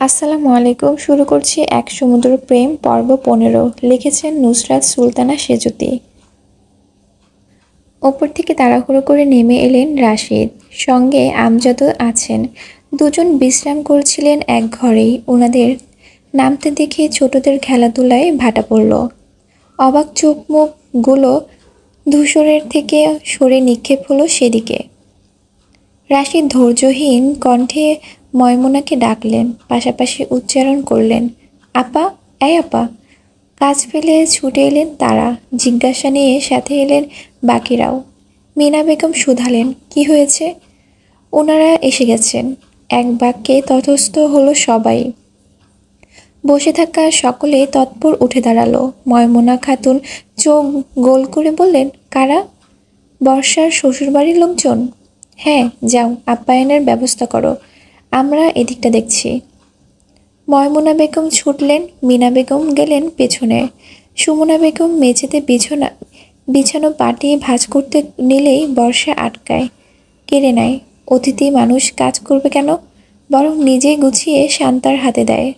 আসসালামু আলাইকুম। শুরু করছি এক সমুদ্র প্রেম পর্ব ১৫। লিখেছেন নুসরাত সুলতানা সেঁজুতি। ওপর থেকে তাড়াহুড়ো করে নেমে এলেন রাশিদ। সঙ্গে আমজাদও আছেন। দুজন বিশ্রাম করছিলেন এক ঘরেই। ওনাদের নামতে দেখে ছোটদের খেলাধুলায় ভাটা পড়ল। অবাক চোখ মুখগুলো ধূসরের থেকে সরে নিক্ষেপ হলো সেদিকে। রাশিদ ধৈর্যহীন কণ্ঠে ময়মুনাকে ডাকলেন, পাশাপাশি উচ্চারণ করলেন, আপা, এই আপা। কাজ ফেলে ছুটে এলেন তারা। জিজ্ঞাসা নিয়ে সাথে এলেন বাকিরাও। মিনা বেগম শুধালেন, কি হয়েছে? ওনারা এসে গেছেন। এক বাক্যে তটস্থ হলো সবাই। বসে থাকা সকলে তৎপর উঠে দাঁড়ালো। ময়মুনা খাতুন চোখ গোল করে বললেন, কারা? বর্ষার শ্বশুরবাড়ির লোকজন? হ্যাঁ, যাও আপ্যায়নের ব্যবস্থা করো, আমরা এদিকটা দেখছি। ময়মুনা বেগম ছুটলেন, মিনা বেগম গেলেন পেছনে। সুমনা বেগম মেঝেতে বিছানো পাটিয়ে ভাঁজ করতে নিলেই বর্ষা আটকায়, কেড়ে নেয়। অতিথি মানুষ কাজ করবে কেন, বরং নিজেই গুছিয়ে শান্তার হাতে দেয়।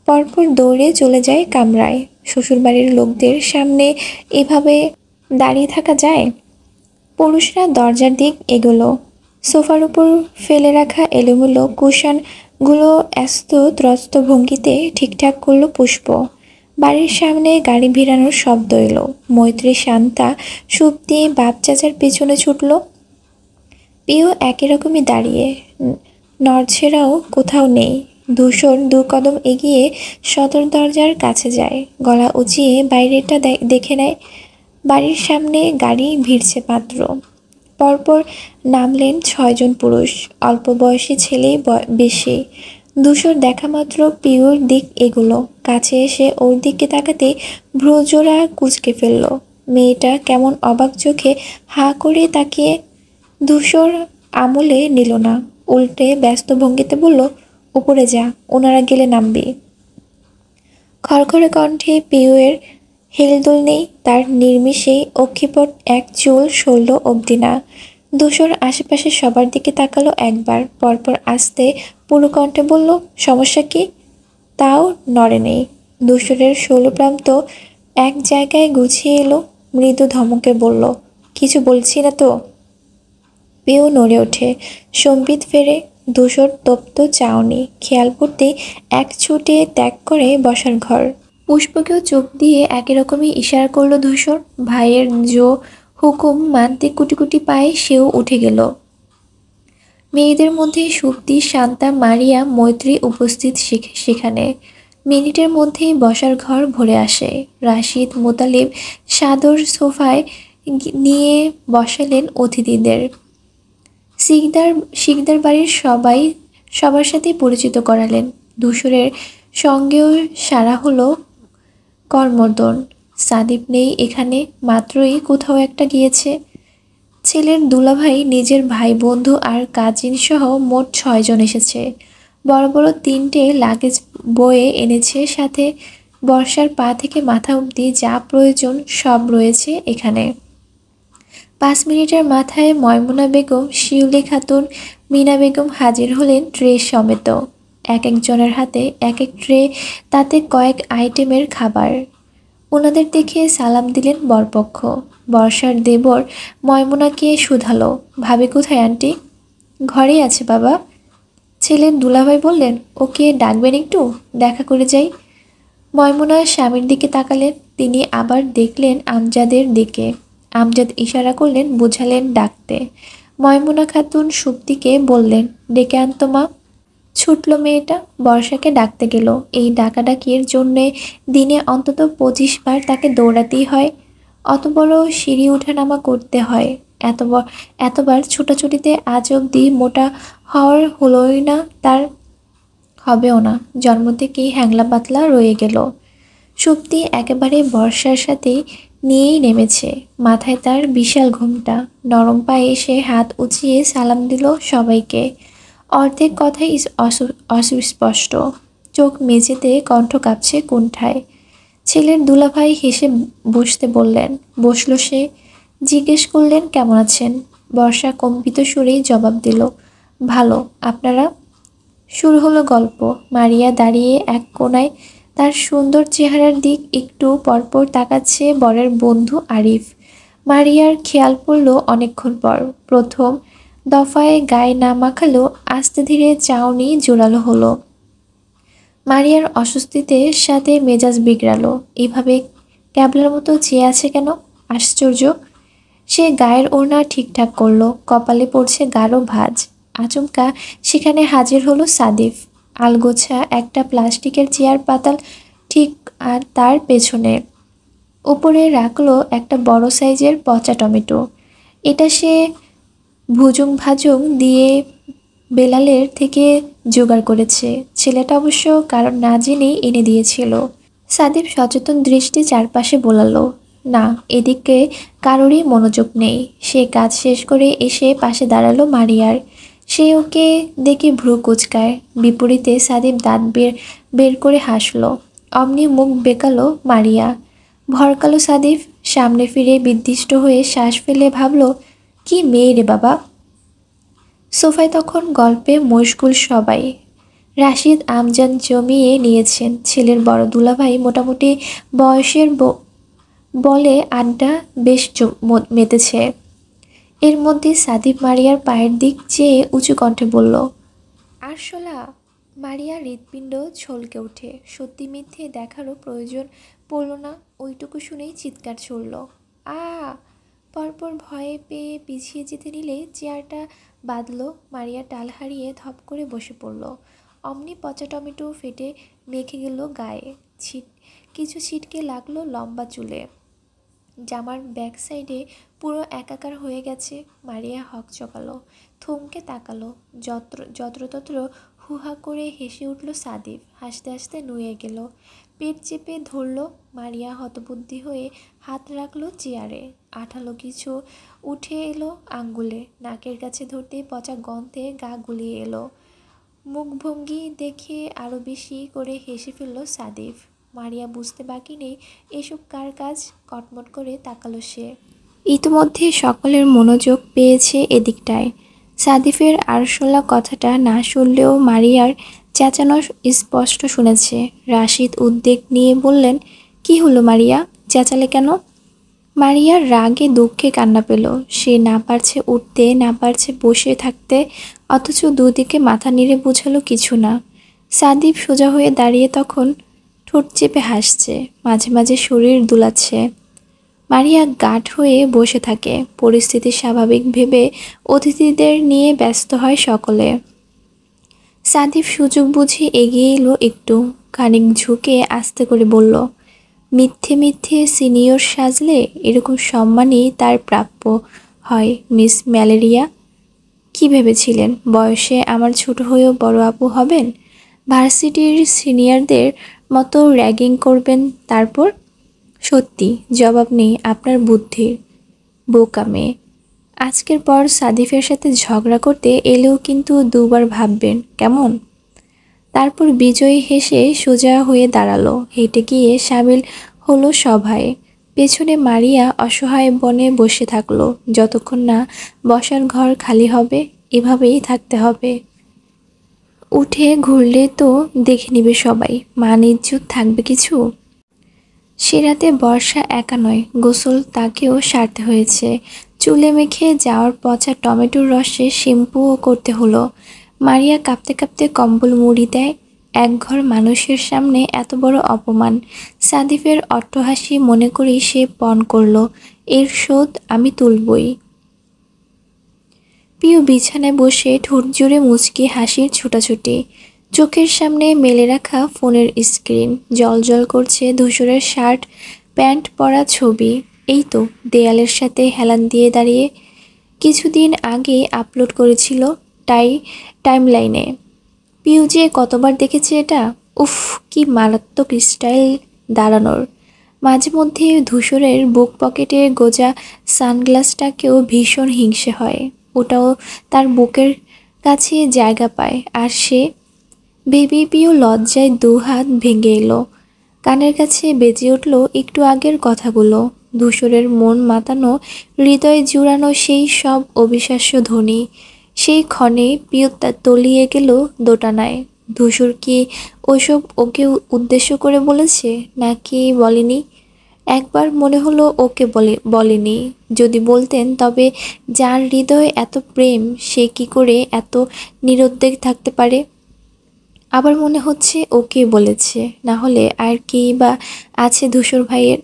পরপর দৌড়ে চলে যায় কামরায়। শ্বশুরবাড়ির লোকদের সামনে এভাবে দাঁড়িয়ে থাকা যায়? পুরুষরা দরজার দিক এগোলো। সোফার উপর ফেলে রাখা এলোমেলো কুশনগুলো ত্রস্ত ভঙ্গিতে ঠিকঠাক করলো পুষ্প। বাড়ির সামনে গাড়ি ভিড়ানোর শব্দ এলো। মৈত্রী শান্তা সুপ দিয়ে বাপ চাচার পেছনে ছুটল। পিও একই রকমই দাঁড়িয়ে, নড়ছেড়াও কোথাও নেই। ধূসর ২ কদম এগিয়ে সদর দরজার কাছে যায়, গলা উঁচিয়ে বাইরেটা দেখে নেয়। বাড়ির সামনে গাড়ি ভিড়ছে মাত্র। পরপর নামলেন ৬ জন পুরুষ, অল্প বয়সী ছেলেই বেশি। ধূসর দেখা মাত্র পিওর দিক এগুলো। কাছে এসে ওর দিকে তাকাতে ভ্রুজোড়া কুঁচকে ফেলল। মেয়েটা কেমন অবাক চোখে হাঁ করে তাকিয়ে। ধূসর আমলে নিল না, উল্টে ব্যস্ত ভঙ্গিতে বলল, উপরে যা, ওনারা গেলে নামবি। খড়খড়ে কণ্ঠে পিউয়ের হেলদোল নেই, তার নির্মিষেই অক্ষিপট এক চুল সরল অবধি না। ধূসর আশেপাশে সবার দিকে তাকালো একবার, পরপর আস্তে পুরো কণ্ঠে বলল, সমস্যা কি? তাও নড়ে নেই। ধূসরের ষোলপ্রান্ত এক জায়গায় গুছিয়ে এলো, মৃদু ধমকে বলল, কিছু বলছি না তো? পিউ নড়ে ওঠে, সম্বিত ফেরে। ধূসর তপ্ত চাউনি খেয়াল করতেই এক ছুটে ত্যাগ করে বসার ঘর। পুষ্পকেও চোখ দিয়ে একই রকমই ইশারা করলো ধূসর। ভাইয়ের হুকুম মানতে কুটি কুটি পায়ে সেও উঠে গেল। মেয়েদের মধ্যে সুপ্তি, শান্তা, মারিয়া, মৈত্রী উপস্থিত সেখানে। মিনিটের মধ্যেই বসার ঘর ভরে আসে। রাশিদ মোতালিব সাদর সোফায় নিয়ে বসালেন অতিথিদের। শিকদার বাড়ির সবার সাথে পরিচিত করালেন। ধূসরের সঙ্গেও সারা হলো করমর্দন। সাদিপ নেই এখানে, মাত্রই কোথাও একটা গিয়েছে। ছেলের দুলাভাই, নিজের ভাই, বন্ধু আর কাজিন সহ মোট ৬ জন এসেছে। বড় বড় ৩টে লাগেজ বয়ে এনেছে সাথে। বর্ষার পা থেকে মাথা অবধি যা প্রয়োজন সব রয়েছে এখানে। ৫ মিনিটের মাথায় ময়মুনা বেগম, শিউলি খাতুন, মিনা বেগম হাজির হলেন ট্রে সমেত। এক একজনের হাতে এক এক ট্রে, তাতে কয়েক আইটেমের খাবার। ওনাদের দেখে সালাম দিলেন বরপক্ষ। বর্ষার দেবর ময়মুনাকে শুধালো, ভাবি কোথায় আন্টি? ঘরেই আছে বাবা। ছেলের দুলাভাই বললেন, ওকে ডাকবেন একটু, দেখা করে যাই। ময়মুনা স্বামীর দিকে তাকালেন, তিনি আবার দেখলেন আমজাদের দিকে। আমজাদ ইশারা করলেন, বুঝালেন ডাকতে। ময়মুনা খাতুন সুপ্তিকে বললেন, ডেকে আনতো মা। ছুটল মেয়েটা, বর্ষাকে ডাকতে গেল। এই ডাকাডাকির জন্যে দিনে অন্তত ২৫ বার তাকে দৌড়াতেই হয়। অত বড় সিঁড়ি ওঠানামা করতে হয়। এতবার ছুটাছুটিতে আজ অবধি মোটা হওয়ার হলোই না তার, হবেও না। জন্ম থেকেই হ্যাংলা পাতলা রয়ে গেল। সুপ্তি একেবারে বর্ষার সাথে নিয়েই নেমেছে। মাথায় তার বিশাল ঘোমটা। নরম পায়ে সে হাত উঁচিয়ে সালাম দিল সবাইকে। অর্ধেক কথাই অস্পষ্ট, চোখ মেঝেতে, কণ্ঠ কাঁপছে কুণ্ঠায়। ছেলের দুলাভাই হেসে বসতে বললেন, বসল সে। জিজ্ঞেস করলেন, কেমন আছেন? বর্ষা কম্পিত সুরেই জবাব দিল, ভালো, আপনারা? শুরু হলো গল্প। মারিয়া দাঁড়িয়ে এক কোণায় তার সুন্দর চেহারার দিক একটু পরপর তাকাচ্ছে বরের বন্ধু আরিফ। মারিয়ার খেয়াল পড়ল অনেকক্ষণ পর। প্রথম দফায় গায়ে না মাখালো, আস্তে ধীরে চাউনি জোরালো হলো। মারিয়ার অস্বস্তিতে সাথে মেজাজ বিগড়ালো। এভাবে ক্যাবলার মতো চেয়ে আছে কেন? আশ্চর্য। সে গায়ের ওড়না ঠিকঠাক করলো, কপালে পড়ছে গাঢ় ভাঁজ। আচমকা সেখানে হাজির হলো সাদিফ। আলগোছা একটা প্লাস্টিকের চেয়ার পাতাল ঠিক আর তার পেছনে। উপরে রাখলো একটা বড় সাইজের পচা টমেটো। এটা সে ভুজুং ভাজুং দিয়ে বেলালের থেকে জোগাড় করেছে। ছেলেটা অবশ্য কারণ না জেনেই এনে দিয়েছিল। সাদিফ সচেতন দৃষ্টি চারপাশে বোলালো। না, এদিকে কারোরই মনোযোগ নেই। সে কাজ শেষ করে এসে পাশে দাঁড়ালো মারিয়ার। সে ওকে দেখে ভ্রু কুঁচকায়। বিপরীতে সাদিফ দাঁত বের বের করে হাসলো। অমনি মুখ বেঁকালো মারিয়া। ভরকালো সাদিফ সামনে ফিরে বিদ্বিষ্ট হয়ে শ্বাস ফেলে ভাবল, কি মেয়ে রে বাবা। সোফায় তখন গল্পে মশগুল সবাই। রাশিদ আমজাদ জমিয়ে নিয়েছেন। ছেলের বড় দুলাভাই মোটামুটি বয়সের বলে আড্ডা বেশ মেতেছে। এর মধ্যে সাদিফ মারিয়ার পায়ের দিক চেয়ে উঁচু কণ্ঠে বলল, আরশোলা। মারিয়া হৃৎপিণ্ড ছলকে ওঠে। সত্যি মিথ্যে দেখারও প্রয়োজন পড়ল না। ওইটুকু শুনেই চিৎকার ছুড়ল। আ পরপর ভয়ে পেয়ে পিছিয়ে যেতে নিলে চেয়ারটা বাঁধল। মারিয়া টাল হারিয়ে ধপ করে বসে পড়ল। অমনি পচা টমেটো ফেটে মেখে গেল গায়ে। কিছু ছিটকে লাগলো লম্বা চুলে। জামার ব্যাক সাইডে পুরো একাকার হয়ে গেছে। মারিয়া হক চকালো, থমকে তাকালো। যত্রতত্র হুহা করে হেসে উঠল সাদিফ। হাসতে হাসতে নুয়ে গেল। পেট চেপে ধরল। মারিয়া হতবুদ্ধি হয়ে হাত রাখলো চেয়ারে। আঠালো কিছু উঠে এলো আঙ্গুলে। নাকের কাছে ধরতে পচা গন্ধে গা গুলিয়ে এলো। মুখভঙ্গি দেখে আরও বেশি করে হেসে ফেলল সাদিফ। মারিয়া বুঝতে বাকি নেই এসব কার কাজ। কটমট করে তাকালো সে। ইতিমধ্যে সকলের মনোযোগ পেয়েছে এদিকটায়। সাদিফের আরশোলা কথাটা না শুনলেও মারিয়ার চেঁচানো স্পষ্ট শুনেছে। রাশিদ উদ্বেগ নিয়ে বললেন, কি হলো মারিয়া, চেঁচালে কেন? মারিয়ার রাগে দুঃখে কান্না পেল। সে না পারছে উঠতে, না পারছে বসে থাকতে, অথচ দুদিকে মাথা নেড়ে বোঝালো কিছু না। সাদিফ সোজা হয়ে দাঁড়িয়ে তখন ঠোঁট চেপে হাসছে, মাঝে মাঝে শরীর দুলাচ্ছে। মারিয়া গাঢ় হয়ে বসে থাকে। পরিস্থিতি স্বাভাবিক ভেবে অতিথিদের নিয়ে ব্যস্ত হয় সকলে। সাদিফ সুযোগ বুঝে এগিয়ে এলো একটু। খানিক ঝুঁকে আস্তে করে বলল, মিথ্যে মিথ্যে সিনিয়র সাজলে এরকম সম্মানই তার প্রাপ্য হয় মিস ম্যালেরিয়া। কি ভেবেছিলেন বয়সে আমার ছোট হয়েও বড় আপু হবেন? ভার্সিটির সিনিয়রদের মতো র্যাগিং করবেন তারপর? সত্যি জবাব নেই আপনার বুদ্ধির, বোকা মেয়ে। আজকের পর সাদিফের সাথে ঝগড়া করতে এলেও কিন্তু দুবার ভাববেন কেমন? তারপর বিজয়ী হেসে সোজা হয়ে দাঁড়ালো। হেঁটে গিয়ে সামিল হলো সভায়। পেছনে মারিয়া অসহায় বনে বসে থাকলো। যতক্ষণ না বসার ঘর খালি হবে এভাবেই থাকতে হবে। উঠে ঘুরলে তো দেখে নিবে সবাই, মান ইজ্জত থাকবে কিছু? সে রাতে বর্ষা একা নয়, গোসল তাকেও সারতে হয়েছে। চুলে মেখে যাওয়ার পচা টমেটোর রসে শ্যাম্পুও করতে হলো। মারিয়া কাঁপতে কাঁপতে কম্বল মুড়ি দেয়। একঘর মানুষের সামনে এত বড় অপমান। সাদিফের অট্টহাসি মনে করেই সে পণ করল, এর শোধ আমি তুলবই। পিউ বিছানায় বসে ঠোঁট জুড়ে মুচকি হাসির ছুটাছুটি। চোখের সামনে মেলে রাখা ফোনের স্ক্রিন, জ্বলজ্বল করছে ধূসরের শার্ট প্যান্ট পরা ছবি। এই তো দেয়ালের সাথে হেলান দিয়ে দাঁড়িয়ে। কিছুদিন আগে আপলোড করেছিল টাইমলাইনে। পিউ যে কতবার দেখেছে এটা। উফ, কি মারাত্মক স্টাইল দাঁড়ানোর। মাঝে মধ্যে ধূসরের বুক পকেটে গোজা সানগ্লাসটাকেও ভীষণ হিংসে হয়। ওটাও তার বুকের কাছে জায়গা পায়। আর সে বেবি পিউ লজ্জায় দুহাত ভেঙে এলো। কানের কাছে বেজে উঠল একটু আগের কথাগুলো। ধূসরের মন মাতানো, হৃদয় জুড়ানো সেই সব অবিশ্বাস্য ধ্বনি। সেই ক্ষণে পিউ তলিয়ে গেল দোটানায়। ধূসর কি ওসব ওকে উদ্দেশ্য করে বলেছে নাকি বলেনি? একবার মনে হলো ওকে বলেনি। যদি বলতেন তবে যার হৃদয়ে এত প্রেম সে কি করে এত নিরুদ্বেগ থাকতে পারে? আবার মনে হচ্ছে ওকে বলেছে, না হলে আর কি বা আছে ধূসর ভাইয়ের।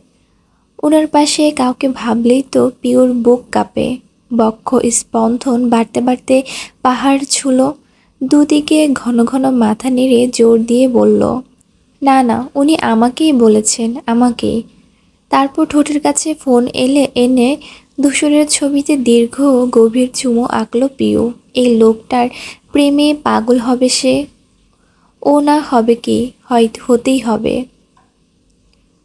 ওনার পাশে কাউকে ভাবলেই তো পিওর বুক কাঁপে, বক্ষ স্পন্দন বাড়তে বাড়তে পাহাড় ছুলো। দুদিকে ঘন ঘন মাথা নেড়ে জোর দিয়ে বলল, না না, উনি আমাকেই বলেছেন, আমাকেই। তারপর ঠোঁটের কাছে ফোন এনে ধূসরের ছবিতে দীর্ঘ গভীর চুমো আঁকল পিউ। এই লোকটার প্রেমে পাগল হবে সে। ও না হবে কি, হয়তো হতেই হবে।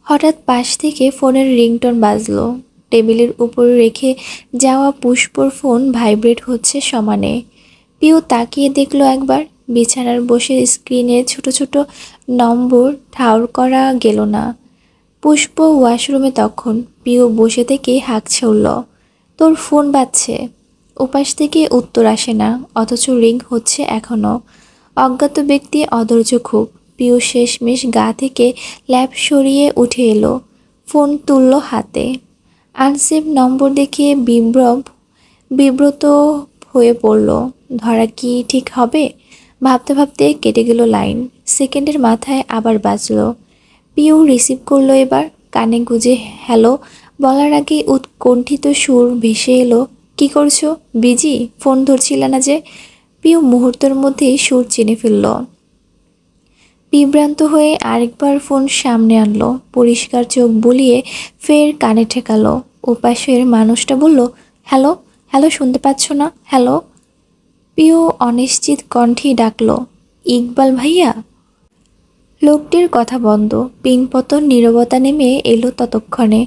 হঠাৎ পাশ থেকে ফোনের রিংটোন বাজলো। টেবিলের উপর রেখে যাওয়া পুষ্পর ফোন ভাইব্রেট হচ্ছে সমানে। পিউ তাকিয়ে দেখলো একবার। বিছানার বসে স্ক্রিনে ছোট ছোট নম্বর ঠাউর করা গেল না। পুষ্প ওয়াশরুমে তখন। পিউ বসে থেকে হাঁকছে উঠল, তোর ফোন বাজছে। ওপাশ থেকে উত্তর আসে না, অথচ রিং হচ্ছে এখনও। অজ্ঞাত ব্যক্তি অধৈর্য খুব। পিউ শেষমেশ গা থেকে ল্যাপ সরিয়ে উঠে এলো, ফোন তুলল হাতে। আনসেভ নম্বর দেখে বিব্রত হয়ে পড়ল। ধরা কি ঠিক হবে? ভাবতে ভাবতে কেটে গেল লাইন। সেকেন্ডের মাথায় আবার বাজলো। পিউ রিসিভ করলো এবার। কানে গুজে হ্যালো বলার আগেই উৎকণ্ঠিত সুর ভেসে এলো, কি করছো? বিজি? ফোন ধরছিল না যে? পিউ মুহূর্তের মধ্যেই সুর চিনে ফেলল। বিভ্রান্ত হয়ে আরেকবার ফোন সামনে আনলো, পরিষ্কার চোখ বুলিয়ে ফের কানে ঠেকালো। ওপাশের মানুষটা বলল, হ্যালো হ্যালো, শুনতে পাচ্ছ না? হ্যালো। পিউ অনিশ্চিত কণ্ঠেই ডাকলো, ইকবাল ভাইয়া। লোকটির কথা বন্ধ। পিনপতন নীরবতা নেমে এলো ততক্ষণে।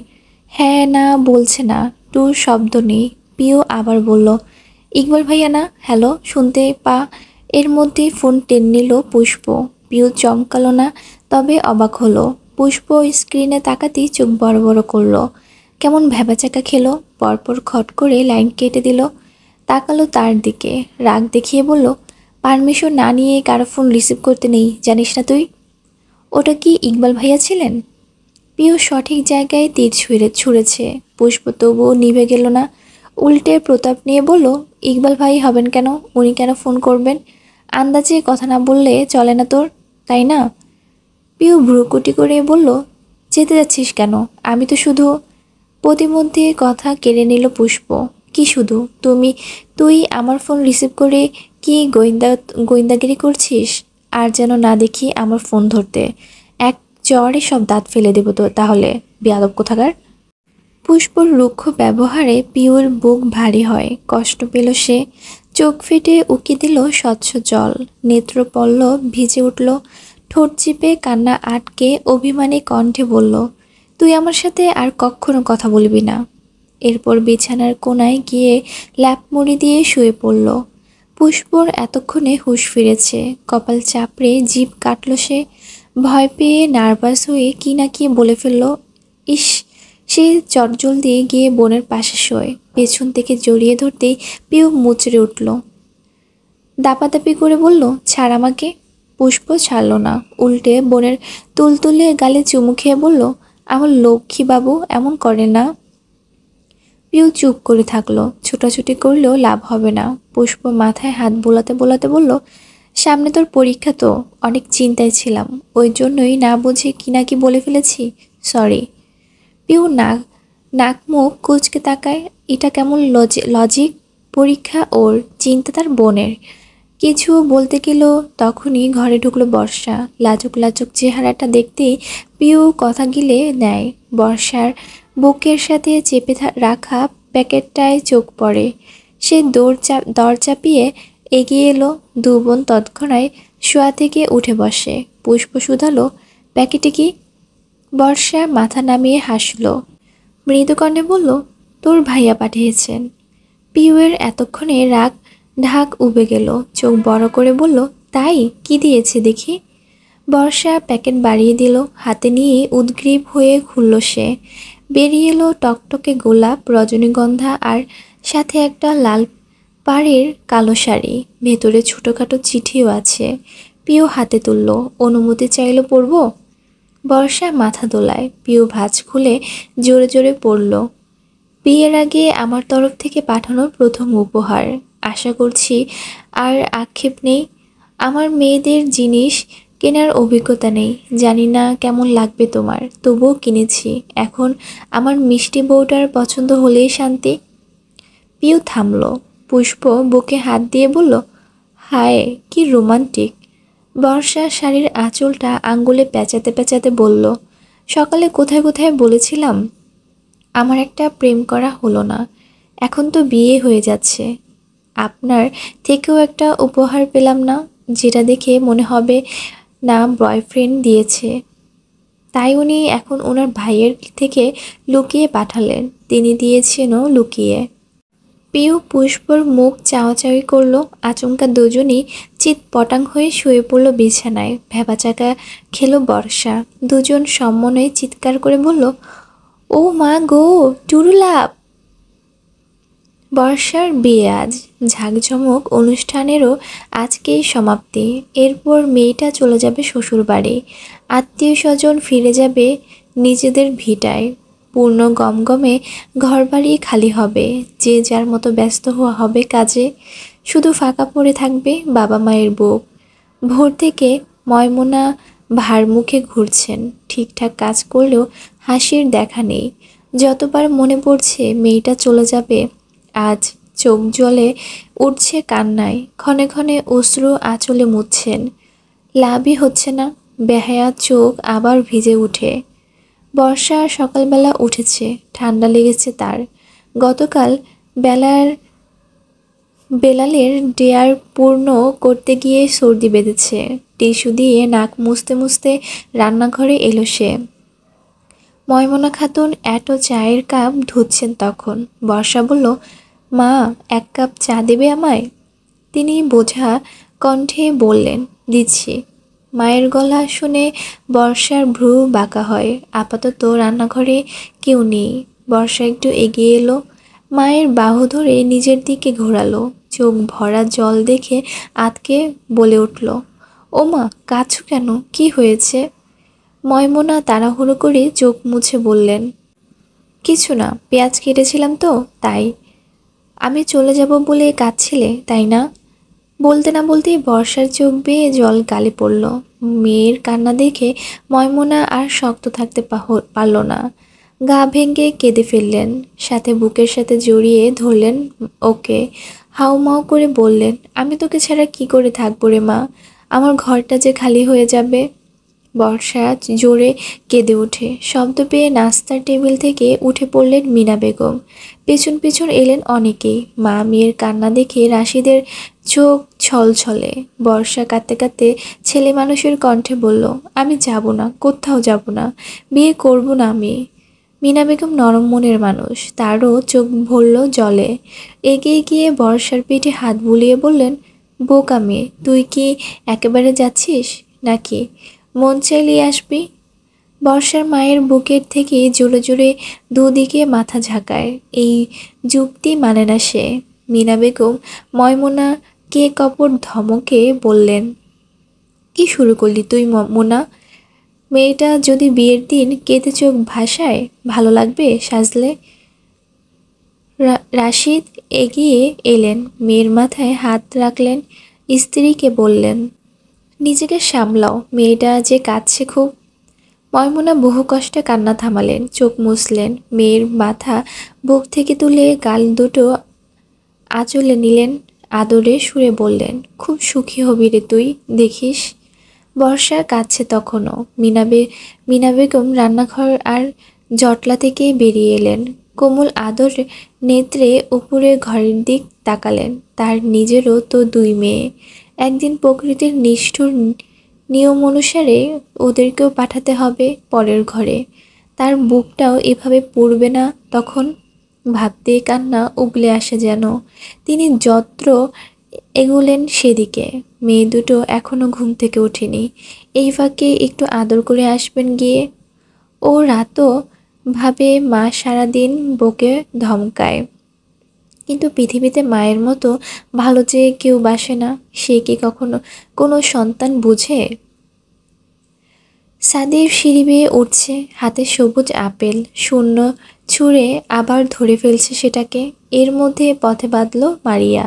হ্যাঁ না বলছে না, টুর শব্দ নেই। পিউ আবার বলল, ইকবাল ভাইয়া না? হ্যালো, শুনতে পা। এর মধ্যে ফোন টেনে নিল পুষ্প। পিউ চমকালো না, তবে অবাক হলো। পুষ্প স্ক্রিনে তাকাতেই চোখ বড় বড় করলো, কেমন ভ্যাবাচাকা খেলো। পরপর খট করে লাইন কেটে দিল। তাকালো তার দিকে, রাগ দেখিয়ে বলল, পারমিশন না নিয়ে কারো ফোন রিসিভ করতে নেই, জানিস না তুই? ওটা কি ইকবাল ভাইয়া ছিলেন? পিউ সঠিক জায়গায় তীর ছুঁড়েছে। পুষ্প তবুও নিভে গেল না। উল্টে প্রতাপ নিয়ে বলল, ইকবাল ভাই হবেন কেন? উনি কেন ফোন করবেন? আন্দাজে কথা না বললে চলে না তোর, তাই না? পিউ ভ্রুকুটি করে বলল, যেতে যাচ্ছিস কেন? আমি তো শুধু। প্রতিমধ্যে কথা কেড়ে নিল পুষ্প। কি শুধু? তুই আমার ফোন রিসিভ করে কি গোয়েন্দাগিরি করছিস? আর যেন না দেখি আমার ফোন ধরতে। এক চড়ে সব দাঁত ফেলে দেব তো তাহলে, বেয়াদব কোথাকার। পুষ্পর রুক্ষ ব্যবহারে পিউর বুক ভারী হয়। কষ্ট পেল সে। চোখ ফেটে উকি দিল স্বচ্ছ জল। নেত্রপল্লব ভিজে উঠল। ঠোঁট চিপে কান্না আটকে অভিমানী কণ্ঠে বলল, তুই আমার সাথে আর কখনো কথা বলবি না। এরপর বিছানার কোণায় গিয়ে ল্যাপ মুড়ি দিয়ে শুয়ে পড়ল। পুষ্পর এতক্ষণে হুঁশ ফিরেছে। কপাল চাপড়ে জিভ কাটল সে। ভয় পেয়ে নার্ভাস হয়ে কি না কি বলে ফেলল। ইস! সে চটজলদি গিয়ে বোনের পাশে শোয়। পেছন থেকে জড়িয়ে ধরতেই পিউ মুচড়ে উঠল। দাপাদাপি করে বলল, ছাড় আমাকে। পুষ্প ছাড়ল না, উল্টে বোনের তুলতুলে গালে চুমু খেয়ে বলল, আমার লক্ষ্মী বাবু এমন করে না। পিউ চুপ করে থাকলো। ছোটাছুটি করলেও লাভ হবে না। পুষ্প মাথায় হাত বোলাতে বোলাতে বলল, সামনে তোর পরীক্ষা তো, অনেক চিন্তায় ছিলাম, ওই জন্যই না বুঝে কি না কি বলে ফেলেছি, সরি। পিউ নাক মুখ কুচকে তাকায়। এটা কেমন লজিক? পরীক্ষা ওর, চিন্তা তার বোনের। কিছু বলতে গেল তখনই ঘরে ঢুকলো বর্ষা। লাজুক লাজুক চেহারাটা দেখতেই পিউ কথা গিলে নেয়। বর্ষার বুকের সাথে চেপে রাখা প্যাকেটটায় চোখ পড়ে। সে দর চাপিয়ে এগিয়ে এলো। দু বোন তৎক্ষণাৎ শোয়া থেকে উঠে বসে। পুষ্প শুধালো, প্যাকেটে কি? বর্ষা মাথা নামিয়ে হাসল। মৃদুকণ্ঠে বলল, তোর ভাইয়া পাঠিয়েছেন। পিউয়ের এতক্ষণে রাগ ঢাক উবে গেল। চোখ বড় করে বলল, তাই? কি দিয়েছে দেখি। বর্ষা প্যাকেট বাড়িয়ে দিল। হাতে নিয়ে উদ্গ্রীব হয়ে খুলল সে। বেরিয়ে এলো টকটকে গোলাপ, রজনীগন্ধা আর সাথে একটা লাল পাড়ের কালো শাড়ি, ভেতরে ছোটখাটো চিঠিও আছে। পিউ হাতে তুলল, অনুমতি চাইল পড়ব। বর্ষা মাথা দোলায়, পিউ ভাঁজ খুলে জোরে জোরে পড়ল। বিয়ের আগে আমার তরফ থেকে পাঠানো প্রথম উপহার। আশা করছি আর আক্ষেপ নেই। আমার মেয়েদের জিনিস কেনার অভিজ্ঞতা নেই, জানি না কেমন লাগবে তোমার, তবুও কিনেছি। এখন আমার মিষ্টি বউটার পছন্দ হলেই শান্তি। পিউ থামল। পুষ্প বুকে হাত দিয়ে বলল, হায় কি রোমান্টিক। বর্ষা শাড়ির আঁচলটা আঙ্গুলে পেঁচাতে পেঁচাতে বলল, সকালে কোথায় কোথায় বলেছিলাম আমার একটা প্রেম করা হলো না, এখন তো বিয়ে হয়ে যাচ্ছে। আপনার থেকেও একটা উপহার পেলাম না, যেটা দেখে মনে হবে না বয়ফ্রেন্ড দিয়েছে। তাই উনি এখন ওনার ভাইয়ের থেকে লুকিয়ে পাঠালেন, তিনি দিয়েছেনও লুকিয়ে। পিউ পুষ্পর মুখ চাওয়াচাওয়ি করলো। আচমকা দুজনই চিৎপটাং হয়ে শুয়ে পড়ল বিছানায়। ভ্যাবাচাকা খেলো বর্ষা। দুজন সমন্বয়ে চিৎকার করে বলল, ও মা গো, টুরুলাভ। বর্ষার বিয়ে আজ। ঝাঁকঝমক অনুষ্ঠানেরও আজকেই সমাপ্তি। এরপর মেয়েটা চলে যাবে শ্বশুরবাড়ি। আত্মীয় স্বজন ফিরে যাবে নিজেদের ভিটায়। পূর্ণ গমগমে ঘরবাড়ি খালি হবে, যে যার মতো ব্যস্ত হওয়া হবে কাজে। শুধু ফাঁকা পড়ে থাকবে বাবা মায়ের বুক। ভোর থেকে ময়মনা ভার মুখে ঘুরছেন, ঠিকঠাক কাজ করলেও হাসির দেখা নেই। যতবার মনে পড়ছে মেয়েটা চলে যাবে আজ, চোখ জ্বলে উঠছে কান্নায়। ক্ষণে ক্ষণে অশ্রু আঁচলে মুছছেন। লাভই হচ্ছে না, বেহায়া চোখ আবার ভিজে উঠে। বর্ষা সকালবেলা উঠেছে, ঠান্ডা লেগেছে তার। গতকাল বেলার বেলালের ডেয়ার পূর্ণ করতে গিয়ে সর্দি বেঁধেছে। টিস্যু দিয়ে নাক মুছতে মুছতে রান্নাঘরে এলো সে। ময়মনা খাতুন এত চায়ের কাপ ধুচ্ছেন তখন। বর্ষা বলল, মা, এক কাপ চা দেবে আমায়? তিনি বোঝা কণ্ঠে বললেন, দিচ্ছি। মায়ের গলা শুনে বর্ষার ভ্রু বাঁকা হয়। আপাতত রান্নাঘরে কেউ নেই। বর্ষা একটু এগিয়ে এলো, মায়ের বাহু ধরে নিজের দিকে ঘোরালো। চোখ ভরা জল দেখে আতকে বলে উঠল, ওমা, কাঁদছো কেন, কি হয়েছে? ময়মনা তাড়াহুড়ো করে চোখ মুছে বললেন, কিছু না, পেঁয়াজ কেটেছিলাম তো তাই। আমি চলে যাব বলে কাঁদছিলে তাই না? বলতে না বলতেই বর্ষার চোখ বেয়ে জল গালে পড়ল। মেয়ের কান্না দেখে ময়মনা আর শক্ত থাকতে পারল না। গা ভেঙে কেঁদে ফেললেন, সাথে বুকের সাথে জড়িয়ে ধরলেন ওকে। হাউমাউ করে বললেন, আমি তোকে ছাড়া কি করে থাকবো রে মা, আমার ঘরটা যে খালি হয়ে যাবে। বর্ষা জোরে কেঁদে ওঠে। শব্দ পেয়ে নাস্তার টেবিল থেকে উঠে পড়লেন মিনা বেগম। পেছন পেছন এলেন অনেকেই। মা মেয়ের কান্না দেখে রাশিদের চোখ ছলছলে। বর্ষা কাঁদতে কাঁদতে ছেলে মানুষের কণ্ঠে বলল, আমি যাব না, কোথাও যাব না, বিয়ে করব না আমি। মিনা বেগম নরম মনের মানুষ, তারও চোখ ভরল জলে। এগিয়ে গিয়ে বর্ষার পিঠে হাত বুলিয়ে বললেন, বোকা মেয়ে, তুই কি একেবারে যাচ্ছিস নাকি? মন চাইলেই আসবি। বর্ষার মায়ের বুকের থেকে জোরে জোরে দুদিকে মাথা ঝাঁকায়। এই যুক্তি মানে না সে। মিনা বেগম ময়মনা কে কপট ধমকে বললেন, কি শুরু করলি তুই মোনা? মেয়েটা যদি বিয়ের দিন কেঁদে চোখ ভাসায়, ভালো লাগবে সাজলে? রাশিদ এগিয়ে এলেন, মেয়ের মাথায় হাত রাখলেন, স্ত্রীকে বললেন, নিজেকে সামলাও, মেয়েটা যে কাঁদছে খুব। ময়মনা বহু কষ্টে কান্না থামালেন, চোখ মুছলেন। মেয়ের মাথা বুক থেকে তুলে গাল দুটো আঁচলে নিলেন, আদরে সুরে বললেন, খুব সুখী হবি রে তুই, দেখিস। বর্ষা কাঁদছে তখনও। মিনা বেগম রান্নাঘর আর জটলা থেকে বেরিয়ে এলেন। কোমল আদর নেত্রে উপরে ঘরের দিক তাকালেন। তার নিজেরও তো দুই মেয়ে। একদিন প্রকৃতির নিষ্ঠুর নিয়ম অনুসারে ওদেরকেও পাঠাতে হবে পরের ঘরে। তার বুকটাও এভাবে পুড়বে না তখন? ভাবতেই কান্না উগলে আসে যেন। তিনি যত্র এগোলেন সেদিকে। মেয়ে দুটো এখনো ঘুম থেকে ওঠেনি। এই ফাঁকে একটু আদর করে আসবেন গিয়ে। ও রাতও ভাবে মা সারাদিন বকে ধমকায়, কিন্তু পৃথিবীতে মায়ের মতো ভালো যে কেউ বাসে না, সে কি কখনো কোনো সন্তান বুঝে? সাদিফ সিঁড়ি বেয়ে উঠছে, হাতে সবুজ আপেল, শূন্য ছুঁড়ে আবার ধরে ফেলছে সেটাকে। এর মধ্যে পথে বাঁধল মারিয়া।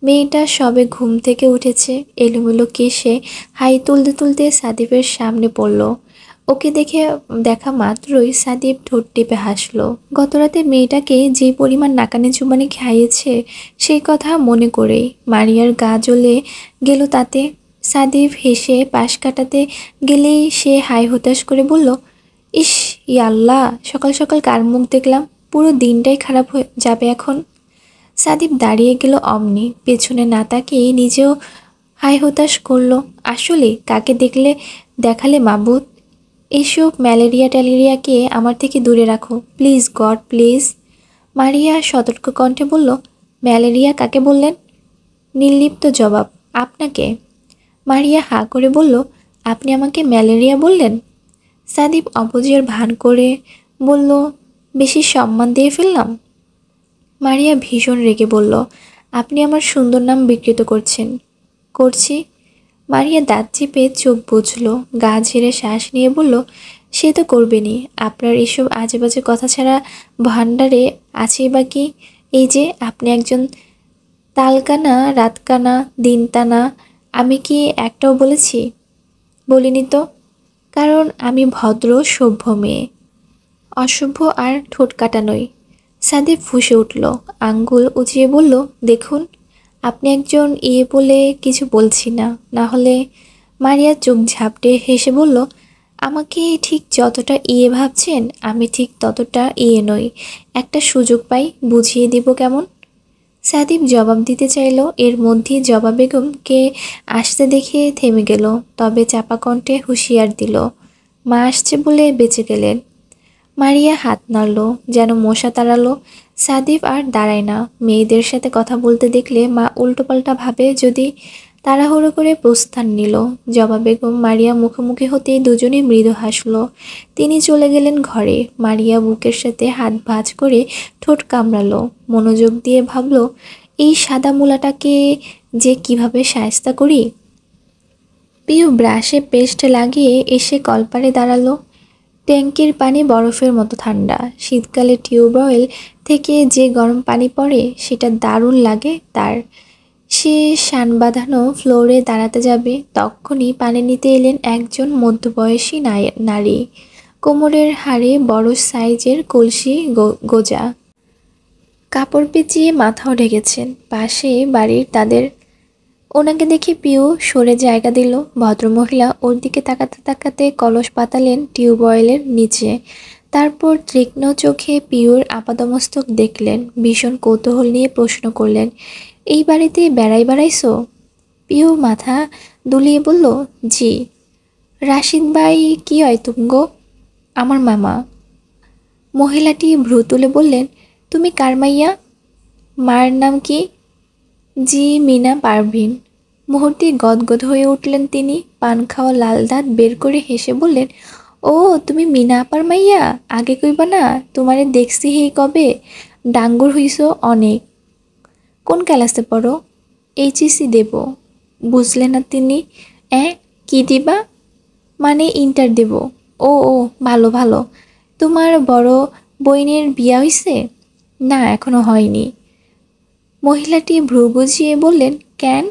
মেয়েটা সবে ঘুম থেকে উঠেছে, এলোমেলো কেশে হাই তুলতে তুলতে সাদিফের সামনে পড়ল। ওকে দেখা মাত্রই সাদিফ ঠোঁট টিপে হাসলো। গতরাতে মেয়েটাকে যে পরিমাণ নাকানি চুবানি খাইয়েছে সেই কথা মনে করেই মারিয়ার গা জ্বলে গেল তাতে। সাদিফ হেসে পাশ কাটাতে গেলেই সে হাই হতাশ করে বলল, ইস, ইয়াল্লাহ, সকাল সকাল কার মুখ দেখলাম, পুরো দিনটাই খারাপ হয়ে যাবে এখন। সাদিফ দাঁড়িয়ে গেল অমনি, পেছনে না তাকিয়ে নিজেও হাই হতাশ করলো। আসলে কাকে দেখালে মাবুদ? এইসব ম্যালেরিয়া ট্যালেরিয়াকে আমার থেকে দূরে রাখো প্লিজ গড, প্লিজ। মারিয়া সতর্ক কণ্ঠে বলল, ম্যালেরিয়া কাকে বললেন? নির্লিপ্ত জবাব, আপনাকে। মারিয়া হাঁ করে বলল, আপনি আমাকে ম্যালেরিয়া বললেন? সাদিপ অবুঝের ভান করে বলল, বেশি সম্মান দিয়ে ফেললাম? মারিয়া ভীষণ রেগে বলল, আপনি আমার সুন্দর নাম বিকৃত করছি। মারিয়া দাঁত চেপে চোখ বুঝল, গা ঝেড়ে শ্বাস নিয়ে বলল, সে তো করবেনি। আপনার এসব আজে বাজে কথা ছাড়া ভাণ্ডারে আছেই বা কি? এই যে আপনি একজন তালকানা, রাতকানা, দিনতানা। আমি কি একটাও বলেছি? বলিনি তো। কারণ আমি ভদ্র সভ্য মেয়ে, অসভ্য আর ঠোঁট কাটা নই। সাদিফ ফুঁসে উঠল, আঙ্গুল উঁচিয়ে বলল, দেখুন, আপনি একজন বলে কিছু বলছি না, না হলে। মারিয়া চোখ ঝাপটে হেসে বলল, আমাকে ঠিক যতটা ভাবছেন আমি ঠিক ততটা নই। একটা সুযোগ পাই, বুঝিয়ে দিব কেমন। সাদিব জবাব দিতে চাইল, এর মধ্যেই জবা বেগমকে আসতে দেখে থেমে গেল, তবে চাপা কণ্ঠে হুঁশিয়ার দিল, মা আসছে বলে বেঁচে গেলেন। মারিয়া হাত নাড়ল, যেন মশা তাড়ালো। সাদিফ আর দাঁড়ায় না। মেয়েদের সাথে কথা বলতে দেখলে মা উল্টোপাল্টা ভাবে যদি। তাড়াহুড়ো করে প্রস্থান নিল। জবা বেগম মারিয়া মুখোমুখি হতেই দুজনেই মৃদু হাসল। তিনি চলে গেলেন ঘরে। মারিয়া বুকের সাথে হাত ভাঁজ করে ঠোঁট কামড়ালো, মনোযোগ দিয়ে ভাবল, এই সাদা মূলাটাকে যে কিভাবে শায়েস্তা করি। পিউ ব্রাশে পেস্ট লাগিয়ে এসে কলপারে দাঁড়ালো। ট্যাঙ্কির পানি বরফের মতো ঠান্ডা। শীতকালে টিউবওয়েল থেকে যে গরম পানি পড়ে সেটা দারুণ লাগে তার। সে শান বাঁধানো ফ্লোরে দাঁড়াতে যাবে, তখনই পানি নিতে এলেন একজন মধ্যবয়সী নারী। কোমরের হাড়ে বড় সাইজের কলসি গোজা, কাপড় পেঁচিয়ে মাথাও ঢেকেছেন। পাশে বাড়ির তাদের। ওনাকে দেখে পিউ সরে জায়গা দিল। ভদ্রমহিলা ওর দিকে তাকাতে তাকাতে কলস পাতালেন টিউবওয়েলের নিচে। তারপর তীক্ষ্ণ চোখে পিউর আপাদমস্তক দেখলেন, ভীষণ কৌতূহল নিয়ে প্রশ্ন করলেন, এই বাড়িতে বেড়াইছো? পিউ মাথা দুলিয়ে বলল, জি। রাশিদ ভাই কি হয় তুমগো? আমার মামা। মহিলাটি ভ্রু তুলে বললেন, তুমি কার মাইয়া? মার নাম কি? জি মিনা পারভিন। মুহূর্তে গদগদ হয়ে উঠলেন তিনি। পান খাওয়া লাল দাঁত বের করে হেসে বললেন, ও তুমি মিনা আপার মাইয়া? আগে কইবা না, তোমারে দেখছি হেই কবে, ডাঙ্গুর হইছো অনেক। কোন ক্লাসে পড়ো? এইচএসসি দেব। বুঝলেন না তিনি? কি দিবা? মানে ইন্টার দেব। ও ও, ভালো ভালো। তোমার বড় বইনের বিয়া হইছে? না, এখনো হয়নি। মহিলাটি ভ্রু গুজিয়ে বললেন, কেন?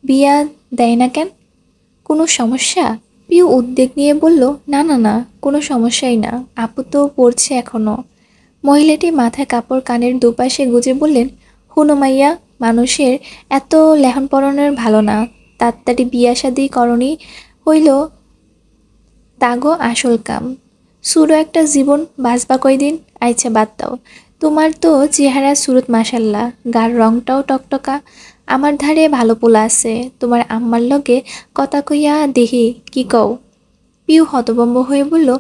বিয়া দেয় না কেন? কোনো সমস্যা? পিউ উদ্বেগ নিয়ে বলল, না না না, কোনো সমস্যাই না, আপু তো পড়ছে এখনো। মহিলাটি মাথায় কাপড় কানের দুপাশে গুজে বললেন, হুনো মাইয়া, মানুষের এত লেহন পরনের ভালো না, তাড়াতাড়ি বিয়া শাদি করণী হইল তাগো আসল কাম। সুরো একটা জীবন বাঁচবা কয়দিন? আইছা বাদ দাও। তোমার তো চেহারা সুরত মাশাল্লাহ, গার রংটাও টকটকা। আমার ধারে ভালো পোলা আছে, তোমার আম্মার লগে কথা কইয়া দেহি, কি কও? পিউ হতভম্ব হয়ে বলল,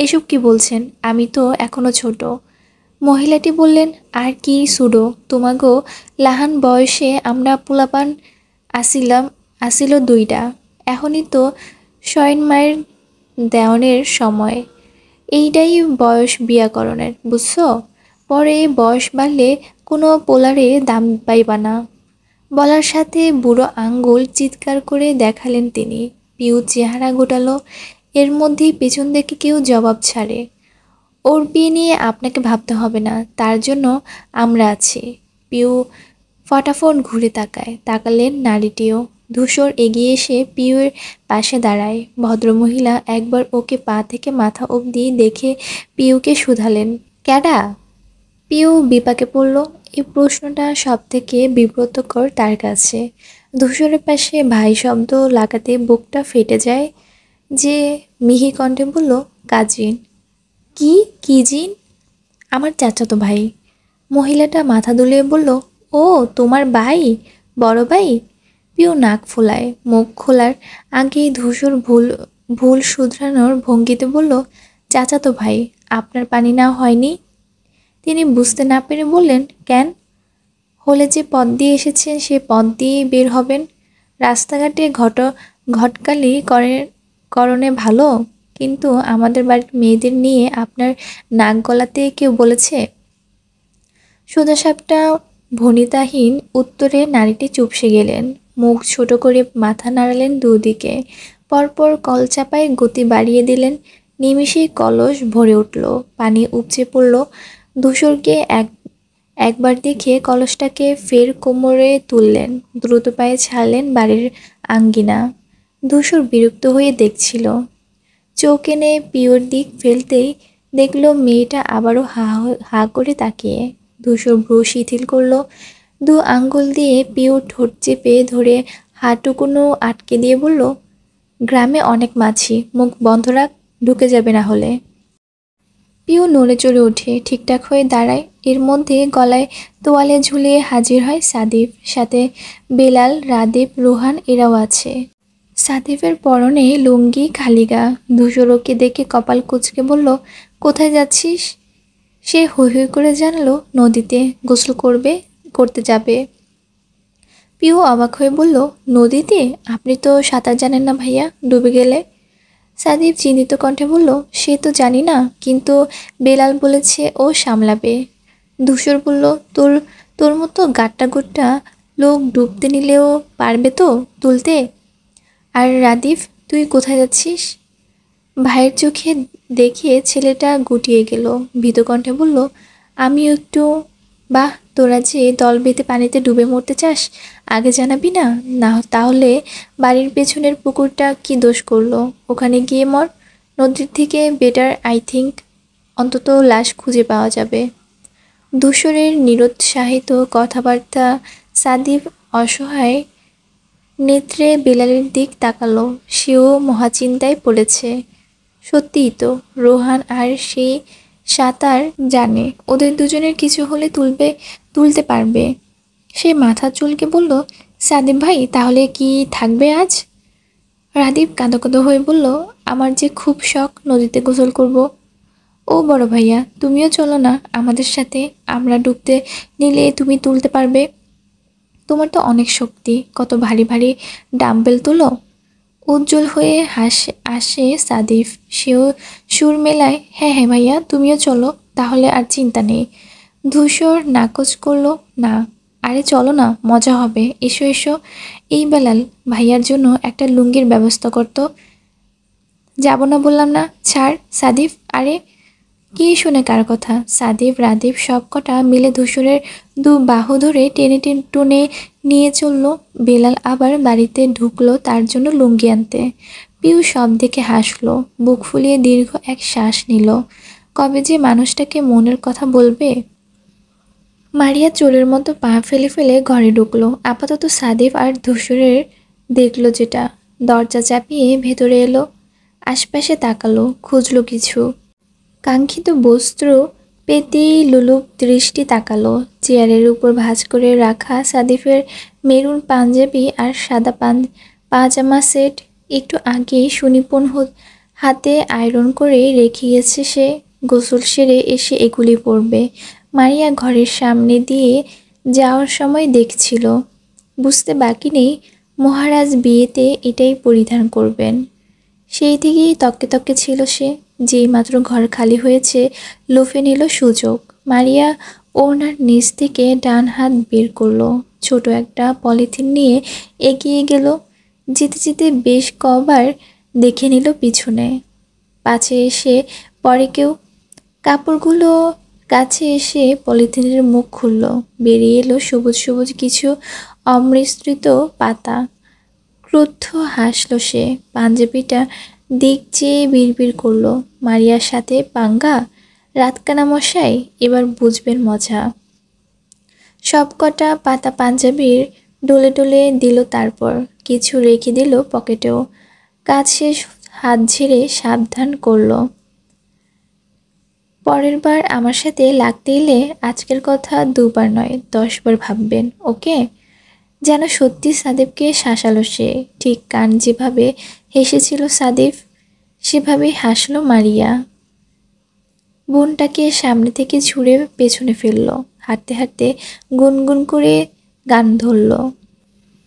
এসব কি বলছেন? আমি তো এখনো ছোট। মহিলাটি বললেন, আর কি সুডো, তোমাগো লাহান বয়সে আমরা পোলাপান আসিল দুইটা। এখনই তো শয়ন মায়ের দেওয়ানের সময়। এইটাই বয়স বিয়াকরণের, বুঝছো? পরে বয়স বাড়লে কোনো পোলারে দাম পাইবা না। বলার সাথে বুড়ো আঙ্গুল চিৎকার করে দেখালেন তিনি। পিউ চেহারা গোটালো। এর মধ্যেই পেছন থেকে কেউ জবাব ছাড়ে, ওর বিয়ে নিয়ে আপনাকে ভাবতে হবে না, তার জন্য আমরা আছি। পিউ ফটাফট ঘুরে তাকালেন নারীটিও। ধূসর এগিয়ে এসে পিউয়ের পাশে দাঁড়ায়। ভদ্রমহিলা একবার ওকে পা থেকে মাথা অবধি দেখে পিউকে শুধালেন, ক্যাডা? পিউ বিপাকে পড়ল। এই প্রশ্নটা সব থেকে বিব্রতকর তার কাছে। ধূসরের পাশে ভাই শব্দ লাগাতে বুকটা ফেটে যায়। যে মিহি কণ্ঠে বলল, কাজিন। কি? কি জিন? আমার চাচাতো ভাই। মহিলাটা মাথা দুলিয়ে বলল, ও তোমার ভাই, বড় ভাই। পিউ নাক ফোলায়। মুখ খোলার আগেই ধূসর ভুল ভুল শুধরানোর ভঙ্গিতে বলল, চাচাতো ভাই। আপনার পানি না হয়নি? তিনি বুঝতে না পেরে বললেন, কেন? হলে যে পথ দিয়ে এসেছেন সে পথ দিয়েই বের হবেন। রাস্তাঘাটে ঘটকালি করণে ভালো, কিন্তু আমাদের বাড়ির মেয়েদের নিয়ে আপনার নাক গলাতে কেউ বলেছে? সোজাসাপটা ভনিতাহীন উত্তরে নারীটি চুপসে গেলেন। মুখ ছোট করে মাথা নাড়ালেন দুদিকে। পরপর কলচাপায় গতি বাড়িয়ে দিলেন। নিমিষেই কলস ভরে উঠল, পানি উপচে পড়ল। ধূসরকে একবার দেখে কলসটাকে ফের কোমরে তুললেন। দ্রুত পায়ে ছাড়লেন বাড়ির আঙ্গিনা। ধূসর বিরক্ত হয়ে দেখছিল। চোখ এনে পিওর দিক ফেলতেই দেখল মেয়েটা আবারও হা করে তাকিয়ে। ধূসর ভ্রু শিথিল করল। দু আঙ্গুল দিয়ে পিওর ঠোঁট চেপে ধরে হাঁটুকুনো আটকে দিয়ে বলল, গ্রামে অনেক মাছি, মুখ বন্ধ রাখ, ঢুকে যাবে না হলে। পিউ নড়ে চড়ে ওঠে, ঠিকঠাক হয়ে দাঁড়ায়। এর মধ্যে গলায় তোয়ালে ঝুলিয়ে হাজির হয় সাদিফ। সাথে বেলাল, রাদীপ, রোহান এরাও আছে। সাদিফের পরনে লুঙ্গি, খালি গা। ধূসর ওকে দেখে কপাল কুঁচকে বলল, কোথায় যাচ্ছিস? সে হৈ হৈ করে জানলো, নদীতে গোসল করতে যাবে। পিউ অবাক হয়ে বলল, নদীতে? আপনি তো সাঁতার জানেন না ভাইয়া, ডুবে গেলে। সাদিফ চিন্তিত কণ্ঠে বলল, সে তো জানি না, কিন্তু বেলাল বলেছে ও সামলাবে। ধূসর বলল, তোর তোর মতো গাট্টা গুট্টা লোক ডুবতে নিলেও পারবে তো তুলতে? আর রাদীপ, তুই কোথায় যাচ্ছিস? ভাইয়ের চোখে দেখে ছেলেটা গুটিয়ে গেল। ভীত কণ্ঠে বলল, আমিও একটু। বাহ, তোরা যে দল বেঁধে পানিতে ডুবে মরতে চাস, আগে জানাবি না? না তাহলে বাড়ির পেছনের পুকুরটা কি দোষ করলো? ওখানে গিয়ে মর। নদীর থেকে বেটার, আই থিঙ্ক। অন্তত লাশ খুঁজে পাওয়া যাবে। ধূসরের নিরুৎসাহিত কথাবার্তা সাদিফ অসহায় নেত্রে বেলালের দিক তাকালো। সেও মহাচিন্তায় পড়েছে। সত্যিই তো, রোহান আর সে সাঁতার জানে, ওদের দুজনের কিছু হলে তুলতে পারবে। সে মাথা চুলকে বলল, সাদিফ ভাই তাহলে কি থাকবে আজ? রাদীপ কাঁদো কাঁদো হয়ে বলল, আমার যে খুব শখ নদীতে গোসল করব। ও বড় ভাইয়া, তুমিও চলো না আমাদের সাথে, আমরা ডুবতে নিলে তুমি তুলতে পারবে। তোমার তো অনেক শক্তি, কত ভারী ভারী ডাম্বেল তুলো। উজ্জ্বল হয়ে আসে সাদিফ। সেও সুর মেলায়, হ্যাঁ হ্যাঁ ভাইয়া, তুমিও চলো, তাহলে আর চিন্তা নেই। ধূসর নাকচ করলো, না। আরে চলো না, মজা হবে, এসো এসো। এই বেলাল, ভাইয়ার জন্য একটা লুঙ্গির ব্যবস্থা করতো। যাব না বললাম না, ছাড় সাদিফ। আরে কি শুনে কার কথা? সাদিফ, রাদীপ সব কটা মিলে ধূসরের দু বাহু ধরে টেনে টুনে নিয়ে চলল। বেলাল আবার বাড়িতে ঢুকলো তার জন্য লুঙ্গি আনতে। পিউ সব দেখে হাসলো, বুক ফুলিয়ে দীর্ঘ এক শ্বাস নিল। কবে যে মানুষটাকে মনের কথা বলবে। মারিয়া চোরের মতো পা ফেলে ফেলে ঘরে ঢুকলো। আপাতত সাদিফ আর ধূসরের দেখলো যেটা। দরজা চাপিয়ে ভেতরে এলো। আশপাশে তাকালো, খুঁজলো কিছু। কাঙ্ক্ষিত বস্ত্র পেতেই লুলুপ দৃষ্টি তাকালো। চেয়ারের উপর ভাঁজ করে রাখা সাদিফের মেরুন পাঞ্জাবি আর সাদা পাজামা সেট। একটু আগেই সুনিপুণ হাতে আয়রন করে রেখে গেছে সে। গোসল সেরে এসে এগুলি পরবে। মারিয়া ঘরের সামনে দিয়ে যাওয়ার সময় দেখছিল। বুঝতে বাকি নেই, মহারাজ বিয়েতে এটাই পরিধান করবেন। সেই থেকেই তককে তককে ছিল সে। যেই মাত্র ঘর খালি হয়েছে, লোফে নিল সুযোগ। মারিয়া ওনার নিচ থেকে ডান হাত বের করলো, ছোট একটা পলিথিন নিয়ে এগিয়ে গেল। যেতে যেতে বেশ কবার দেখে নিল পিছনে, পাছে এসে পরে কেউ। কাপড়গুলো কাছে এসে পলিথিনের মুখ খুলল, বেরিয়ে এলো সবুজ সবুজ কিছু অমৃত পাতা। ক্রুদ্ধ হাসল সে, পাঞ্জাবিটা দিক চেয়ে বিড়বিড় করলো, মারিয়ার সাথে পাঙ্গা? রাতকানা মশাই, এবার বুঝবেন মজা। সবকটা পাতা পাঞ্জাবির ডলে ডলে দিল, তারপর কিছু রেখে দিল পকেটেও। কাজ শেষ, হাত ঝেড়ে সাবধান করলো, পরের বার আমার সাথে লাগতে এলে আজকের কথা 2 বার নয় 10 বার ভাববেন, ওকে? যেন সত্যি সাদেবকে শাসালো সে। ঠিক কান যেভাবে হেসেছিল সাদেব, সেভাবেই হাসলো মারিয়া। বোনটাকে সামনে থেকে ছুঁড়ে পেছনে ফেললো, হাঁটতে হাঁটতে গুনগুন করে গান ধরল।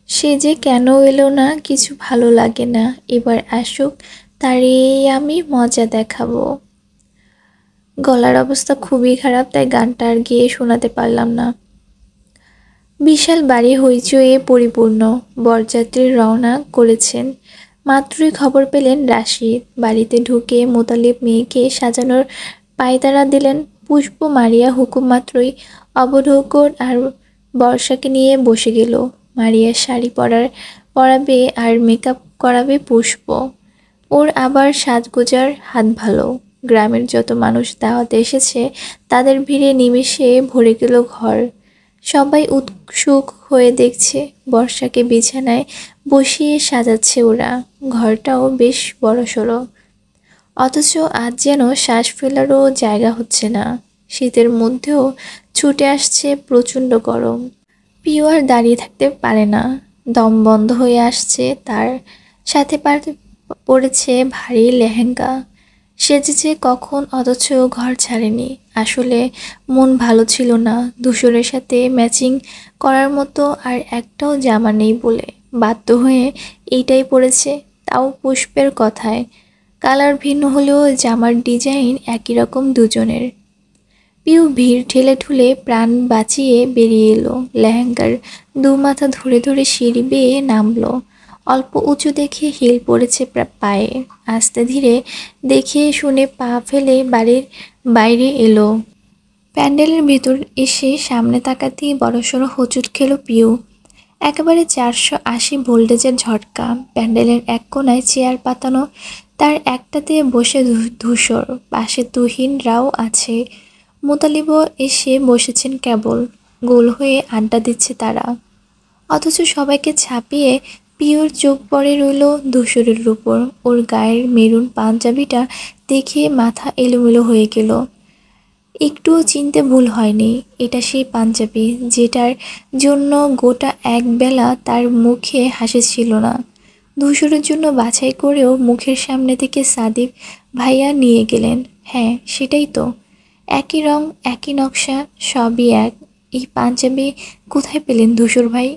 সে যে কেন এলো না, কিছু ভালো লাগে না, এবার আসুক, তারে আমি মজা দেখাবো। গলার অবস্থা খুবই খারাপ, তাই গানটা আর গিয়ে শোনাতে পারলাম না। বিশাল বাড়ি হইচয়ে পরিপূর্ণ, বরযাত্রী রওনা করেছেন। মাত্রই খবর পেলেন রাশিদ। বাড়িতে ঢুকে মোতালেব মেয়েকে সাজানোর পায়তারা দিলেন। পুষ্প মারিয়া হুকুম মাত্রই অবধূকর আর বর্ষাকে নিয়ে বসে গেল। মারিয়ার শাড়ি পরাবে আর মেকআপ করাবে পুষ্প। ওর আবার সাজগোজার হাত ভালো। গ্রামের যত মানুষ দাওয়াতে এসেছে তাদের ভিড়ে নিমেষে ভরে গেল ঘর। সবাই উৎসুক হয়ে দেখছে, বর্ষাকে বিছানায় বসিয়ে সাজাচ্ছে ওরা। ঘরটাও বেশ বড়সড়, অথচ আজ যেন শ্বাস ফেলারও জায়গা হচ্ছে না। শীতের মধ্যেও ছুটে আসছে প্রচণ্ড গরম। পিউ আর দাঁড়িয়ে থাকতে পারে না, দম বন্ধ হয়ে আসছে তার। সাথে পড়েছে ভারী লেহেঙ্গা, সেজেছে কখন, অথচ ঘর ছাড়েনি। আসলে মন ভালো ছিল না, ধূসরের সাথে ম্যাচিং করার মতো আর একটাও জামা নেই বলে বাধ্য হয়ে এইটাই পরেছে, তাও পুষ্পের কথায়। কালার ভিন্ন হলেও জামার ডিজাইন একই রকম দুজনের। পিউ ভিড় ঠেলে ঠুলে প্রাণ বাঁচিয়ে বেরিয়ে এলো। লেহেঙ্গার 2 মাথা ধরে ধরে সিঁড়ি বেয়ে নামলো। অল্প উঁচু দেখে হিল পড়েছে পায়ে। আস্তে ধীরে দেখে শুনে পা ফেলে বাড়ির বাইরে এলো। প্যান্ডেলের ভেতর এসে সামনে তাকাতেই বড়সড় হোঁচট খেল পিউ। একেবারে 480 ভোল্টেজের ঝটকা। প্যান্ডেলের এক কোনায় চেয়ার পাতানো, তার একটাতে বসে ধূসর, পাশে তুহিনরাও আছে। মোতালিবও এসে বসেছেন কেবল, গোল হয়ে আড্ডা দিচ্ছে তারা। অথচ সবাইকে ছাপিয়ে পিওর চোখ পড়ে রইল ধূসরের উপর। ওর গায়ের মেরুন পাঞ্জাবিটা দেখে মাথা এলোমেলো হয়ে গেল। একটুও চিনতে ভুল হয়নি, এটা সেই পাঞ্জাবি যেটার জন্য গোটা একবেলা তার মুখে হাসি ছিল না। ধূসরের জন্য বাছাই করেও মুখের সামনে থেকে সাদেব ভাইয়া নিয়ে গেলেন। হ্যাঁ, সেটাই তো, একই রং, একই নকশা, সবই এক। এই পাঞ্জাবি কোথায় পেলেন ধূসর ভাই?